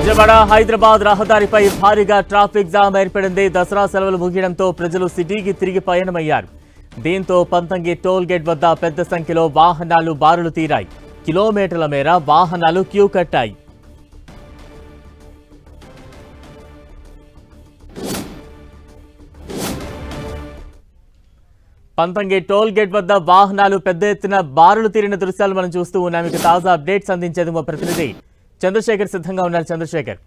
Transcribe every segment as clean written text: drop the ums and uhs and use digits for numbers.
విజయవాడ హైదరాబాద్ రహదారిపై భారీగా traffic jam ఏర్పడింది. దసరా సెలవులు ముగియడంతో ప్రజలు సిటీకి తిరిగి పయనమయ్యారు. దీంతో పంతంగి టోల్ గేట్ వద్ద పెద్ద సంఖ్యలో వాహనాలు బారులు తీరాయి. కిలోమీటర్ల మేర వాహనాలు క్యూ కట్టాయి. పంతంగి టోల్ గేట్ వద్ద వాహనాలు పెద్ద ఎత్తున బారులు తీరిన దృశ్యాలు మనం చూస్తూ ఉన్నాం. ఇక తాజా అప్డేట్స్ అందించేందుకు మా ప్రతినిధి చంద్రశేఖర్ సిద్ధంగా ఉన్నారు. చంద్రశేఖర్,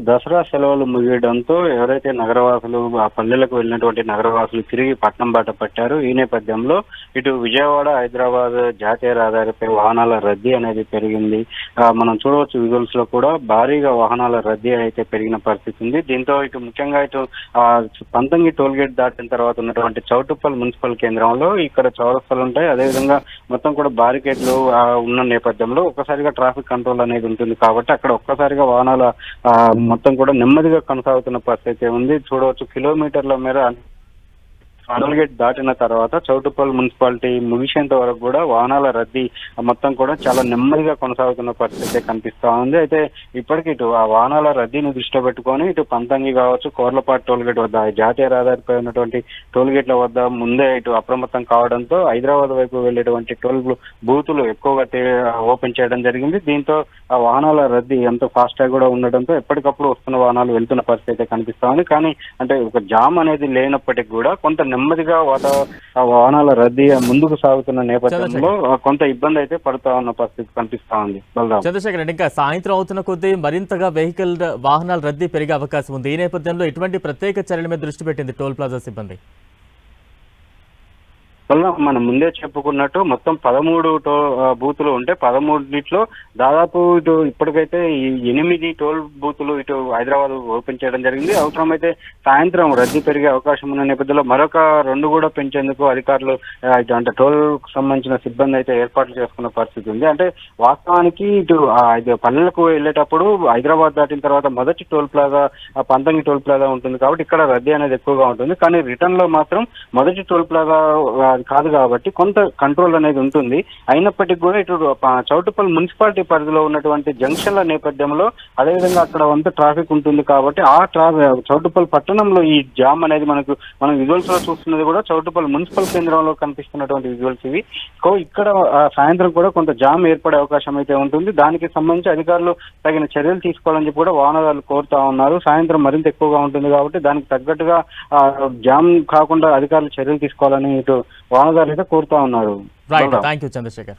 దసరా సెలవులు ముగియడంతో ఎవరైతే నగరవాసులు ఆ పల్లెలకు వెళ్ళినటువంటి నగరవాసులు తిరిగి పట్నం బాట పట్టారు. ఈ నేపథ్యంలో ఇటు విజయవాడ హైదరాబాద్ జాతీయ రహదారిపై వాహనాల రద్దీ అనేది పెరిగింది. మనం చూడవచ్చు విజువల్స్ లో కూడా భారీగా వాహనాల రద్దీ అయితే పెరిగిన పరిస్థితి ఉంది. దీంతో ఇటు ముఖ్యంగా ఇటు పంతంగి టోల్ గేట్ దాటిన తర్వాత ఉన్నటువంటి చౌటుప్పల్ మున్సిపల్ కేంద్రంలో ఇక్కడ చౌరస్తాలు ఉంటాయి. అదేవిధంగా మొత్తం కూడా బారికేడ్లు ఉన్న నేపథ్యంలో ఒక్కసారిగా ట్రాఫిక్ కంట్రోల్ అనేది ఉంటుంది కాబట్టి అక్కడ ఒక్కసారిగా వాహనాల మొత్తం కూడా నెమ్మదిగా కొనసాగుతున్న పరిస్థితి ఉంది. చూడవచ్చు కిలోమీటర్ల మేర టోల్ గేట్ దాటిన తర్వాత చౌటుప్పల్ మున్సిపాలిటీ ముగిసేంత వరకు కూడా వాహనాల రద్దీ మొత్తం కూడా చాలా నెమ్మదిగా కొనసాగుతున్న పరిస్థితి కనిపిస్తా ఉంది. అయితే ఇప్పటికి ఇటు ఆ వాహనాల రద్దీని దృష్టిలో పెట్టుకొని ఇటు పంతంగి కావచ్చు, కోర్లపాటు టోల్ గేట్ వద్ద జాతీయ రహదారిపై ఉన్నటువంటి టోల్ గేట్ల వద్ద ముందే ఇటు అప్రమత్తం కావడంతో హైదరాబాద్ వైపు వెళ్లేటువంటి టోల్ బూతులు ఎక్కువగా ఓపెన్ చేయడం జరిగింది. దీంతో ఆ వాహనాల రద్దీ ఎంతో ఫాస్ట్ గా కూడా ఉండడంతో ఎప్పటికప్పుడు వస్తున్న వాహనాలు వెళ్తున్న పరిస్థితి కనిపిస్తా ఉంది. కానీ అంటే ఒక జామ్ అనేది లేనప్పటికీ కూడా కొంత నెమ్మదిగా వాహనాల రద్దీ ముందుకు సాగుతున్న నేపథ్యంలో కొంత ఇబ్బంది అయితే పడుతా ఉన్న పరిస్థితి కనిపిస్తా ఉంది. చంద్రశేఖర్, ఇంకా సాయంత్రం అవుతున్న కొద్దీ మరింతగా వాహనాల రద్దీ పెరిగే అవకాశం ఉంది. ఈ నేపథ్యంలో ఎటువంటి ప్రత్యేక చర్యల మీద దృష్టి పెట్టింది టోల్ ప్లాజా సిబ్బంది? మనం ముందే చెప్పుకున్నట్టు మొత్తం 13 బూతులు ఉంటే 13లో దాదాపు ఇటు ఇప్పటికైతే 8 టోల్ బూతులు ఇటు హైదరాబాద్ ఓపెన్ చేయడం జరిగింది. అవసరమైతే సాయంత్రం రద్దీ పెరిగే అవకాశం ఉన్న నేపథ్యంలో మరొక 2 కూడా పెంచేందుకు అధికారులు అంటే టోల్ సంబంధించిన సిబ్బంది అయితే ఏర్పాట్లు చేసుకున్న పరిస్థితి ఉంది. అంటే వాస్తవానికి ఇటు పల్లెలకు వెళ్ళేటప్పుడు హైదరాబాద్ దాటిన తర్వాత మొదటి toll plaza Panthangi toll plaza ఉంటుంది కాబట్టి ఇక్కడ రద్దీ అనేది ఎక్కువగా ఉంటుంది. కానీ రిటర్న్ లో మాత్రం మొదటి టోల్ ప్లాజా కాదు కాబట్టి కొంత కంట్రోల్ అనేది ఉంటుంది. అయినప్పటికీ కూడా ఇటు చౌటుప్పల్ మున్సిపాలిటీ పరిధిలో ఉన్నటువంటి జంక్షన్ల నేపథ్యంలో అదేవిధంగా అక్కడ అంత ట్రాఫిక్ ఉంటుంది కాబట్టి ఆ చౌటుప్పల్ పట్టణంలో ఈ జామ్ అనేది మనం విజువల్స్ లో చూస్తున్నది కూడా చౌటుప్పల్ మున్సిపల్ కేంద్రంలో కనిపిస్తున్నటువంటి విజువల్స్ ఇవి. ఇక్కడ సాయంత్రం కూడా కొంత జామ్ ఏర్పడే అవకాశం అయితే ఉంటుంది. దానికి సంబంధించి అధికారులు తగిన చర్యలు తీసుకోవాలని చెప్పి కూడా వాహనదారులు కోరుతా ఉన్నారు. సాయంత్రం మరింత ఎక్కువగా ఉంటుంది కాబట్టి దానికి తగ్గట్టుగా జామ్ కాకుండా అధికారులు చర్యలు తీసుకోవాలని ఇటు వాహనదారులు అయితే కోరుతా ఉన్నారు. Right, thank you Chandrasekhar.